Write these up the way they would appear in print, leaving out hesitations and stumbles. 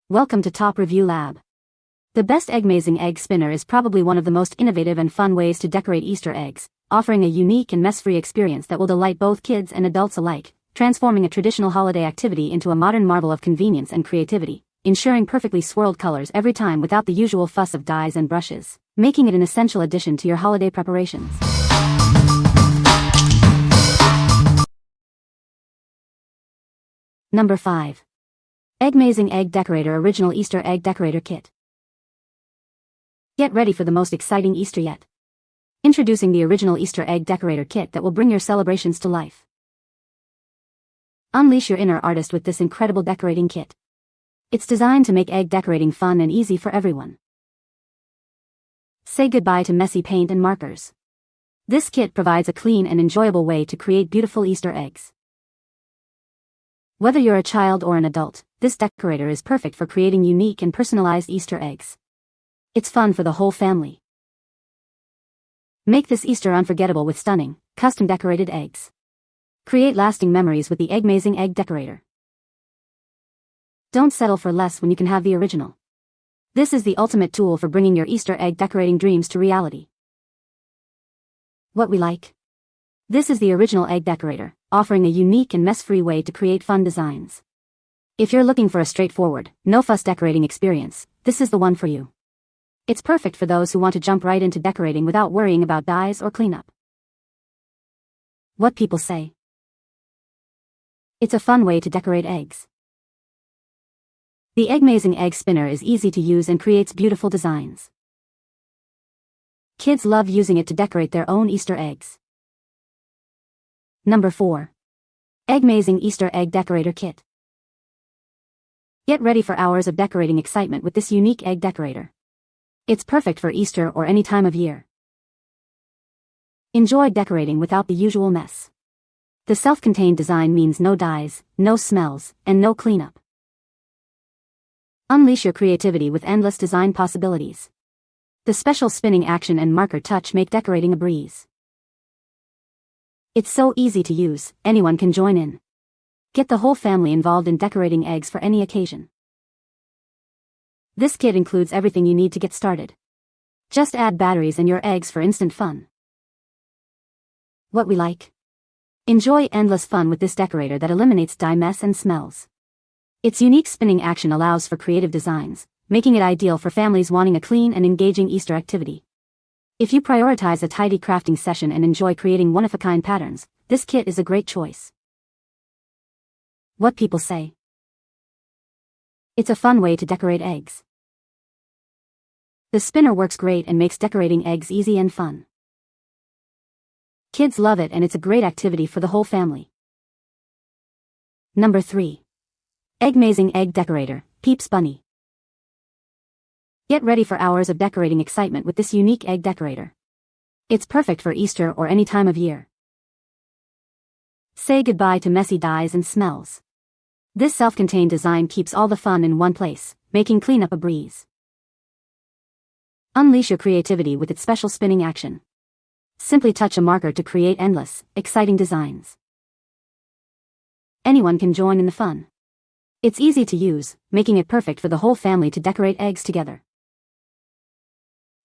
Welcome to Top Review Lab. The best Eggmazing Egg Spinner is probably one of the most innovative and fun ways to decorate Easter eggs, offering a unique and mess-free experience that will delight both kids and adults alike, transforming a traditional holiday activity into a modern marvel of convenience and creativity, ensuring perfectly swirled colors every time without the usual fuss of dyes and brushes, making it an essential addition to your holiday preparations. Number 5. Eggmazing Egg Decorator Original Easter Egg Decorator Kit. Get ready for the most exciting Easter yet. Introducing the original Easter Egg Decorator Kit that will bring your celebrations to life. Unleash your inner artist with this incredible decorating kit. It's designed to make egg decorating fun and easy for everyone. Say goodbye to messy paint and markers. This kit provides a clean and enjoyable way to create beautiful Easter eggs. Whether you're a child or an adult, this decorator is perfect for creating unique and personalized Easter eggs. It's fun for the whole family. Make this Easter unforgettable with stunning, custom decorated eggs. Create lasting memories with the Eggmazing Egg Decorator. Don't settle for less when you can have the original. This is the ultimate tool for bringing your Easter egg decorating dreams to reality. What we like? This is the original egg decorator, offering a unique and mess-free way to create fun designs. If you're looking for a straightforward, no-fuss decorating experience, this is the one for you. It's perfect for those who want to jump right into decorating without worrying about dyes or cleanup. What people say. It's a fun way to decorate eggs. The Eggmazing Egg Spinner is easy to use and creates beautiful designs. Kids love using it to decorate their own Easter eggs. Number 4. Eggmazing Easter Egg Decorator Kit. Get ready for hours of decorating excitement with this unique egg decorator. It's perfect for Easter or any time of year. Enjoy decorating without the usual mess. The self-contained design means no dyes, no smells, and no cleanup. Unleash your creativity with endless design possibilities. The special spinning action and marker touch make decorating a breeze. It's so easy to use, anyone can join in. Get the whole family involved in decorating eggs for any occasion. This kit includes everything you need to get started. Just add batteries and your eggs for instant fun. What we like? Enjoy endless fun with this decorator that eliminates dye mess and smells. Its unique spinning action allows for creative designs, making it ideal for families wanting a clean and engaging Easter activity. If you prioritize a tidy crafting session and enjoy creating one-of-a-kind patterns, this kit is a great choice. What people say. It's a fun way to decorate eggs. The spinner works great and makes decorating eggs easy and fun. Kids love it and it's a great activity for the whole family. Number 3. Eggmazing Egg Decorator, Peeps Bunny. Get ready for hours of decorating excitement with this unique egg decorator. It's perfect for Easter or any time of year. Say goodbye to messy dyes and smells. This self-contained design keeps all the fun in one place, making cleanup a breeze. Unleash your creativity with its special spinning action. Simply touch a marker to create endless, exciting designs. Anyone can join in the fun. It's easy to use, making it perfect for the whole family to decorate eggs together.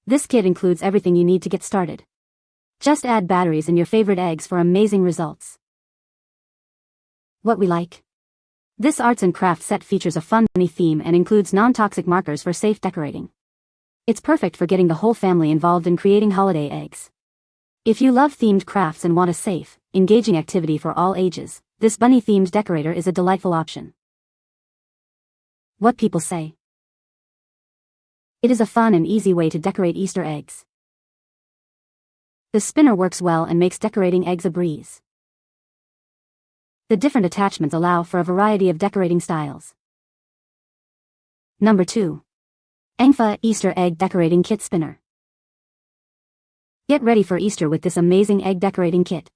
This kit includes everything you need to get started. Just add batteries and your favorite eggs for amazing results. What we like? This arts and crafts set features a fun bunny theme and includes non-toxic markers for safe decorating. It's perfect for getting the whole family involved in creating holiday eggs. If you love themed crafts and want a safe, engaging activity for all ages, this bunny-themed decorator is a delightful option. What people say. It is a fun and easy way to decorate Easter eggs. The spinner works well and makes decorating eggs a breeze. The different attachments allow for a variety of decorating styles. Number 2. Engfa Easter Egg Decorating Kit Spinner. Get ready for Easter with this amazing egg decorating kit.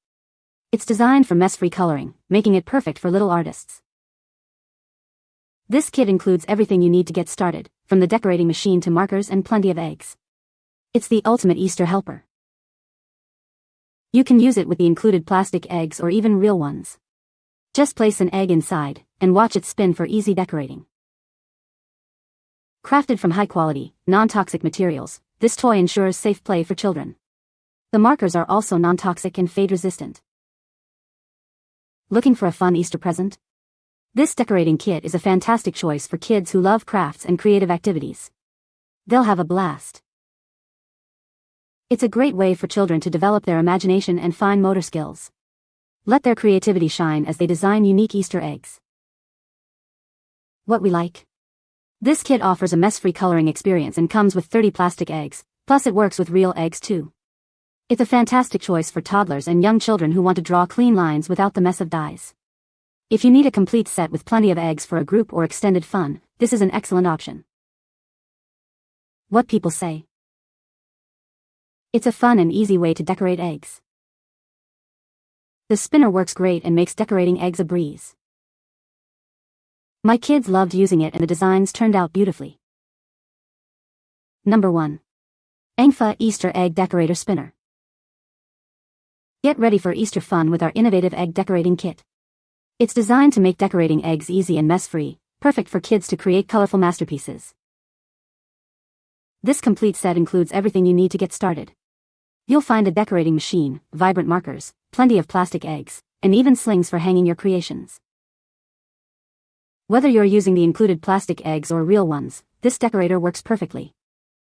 It's designed for mess-free coloring, making it perfect for little artists. This kit includes everything you need to get started, from the decorating machine to markers and plenty of eggs. It's the ultimate Easter helper. You can use it with the included plastic eggs or even real ones. Just place an egg inside, and watch it spin for easy decorating. Crafted from high-quality, non-toxic materials, this toy ensures safe play for children. The markers are also non-toxic and fade-resistant. Looking for a fun Easter present? This decorating kit is a fantastic choice for kids who love crafts and creative activities. They'll have a blast. It's a great way for children to develop their imagination and fine motor skills. Let their creativity shine as they design unique Easter eggs. What we like? This kit offers a mess-free coloring experience and comes with 30 plastic eggs, plus it works with real eggs too. It's a fantastic choice for toddlers and young children who want to draw clean lines without the mess of dyes. If you need a complete set with plenty of eggs for a group or extended fun, this is an excellent option. What people say? It's a fun and easy way to decorate eggs. The spinner works great and makes decorating eggs a breeze. My kids loved using it and the designs turned out beautifully. Number 1. Engfa Easter Egg Decorator Spinner. Get ready for Easter fun with our innovative egg decorating kit. It's designed to make decorating eggs easy and mess-free, perfect for kids to create colorful masterpieces. This complete set includes everything you need to get started. You'll find a decorating machine, vibrant markers, plenty of plastic eggs, and even slings for hanging your creations. Whether you're using the included plastic eggs or real ones, this decorator works perfectly.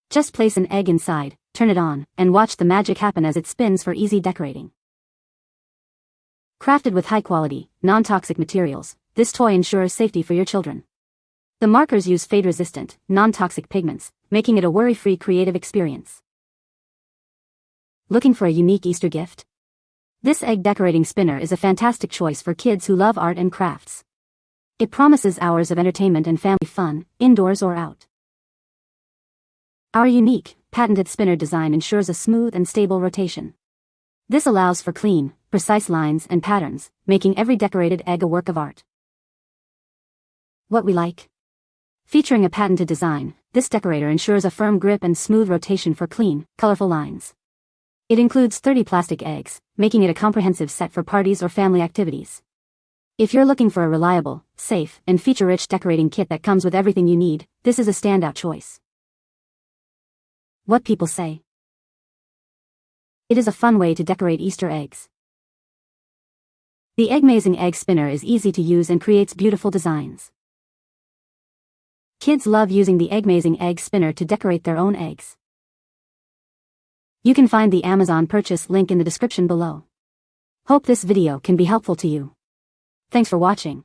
Just place an egg inside, turn it on, and watch the magic happen as it spins for easy decorating. Crafted with high-quality, non-toxic materials, this toy ensures safety for your children. The markers use fade-resistant, non-toxic pigments, making it a worry-free creative experience. Looking for a unique Easter gift? This egg decorating spinner is a fantastic choice for kids who love art and crafts. It promises hours of entertainment and family fun, indoors or out. Our unique, patented spinner design ensures a smooth and stable rotation. This allows for clean, precise lines and patterns, making every decorated egg a work of art. What we like? Featuring a patented design, this decorator ensures a firm grip and smooth rotation for clean, colorful lines. It includes 30 plastic eggs, making it a comprehensive set for parties or family activities. If you're looking for a reliable, safe, and feature-rich decorating kit that comes with everything you need, this is a standout choice. What people say? It is a fun way to decorate Easter eggs. The Eggmazing Egg Spinner is easy to use and creates beautiful designs. Kids love using the Eggmazing Egg Spinner to decorate their own eggs. You can find the Amazon purchase link in the description below. Hope this video can be helpful to you. Thanks for watching.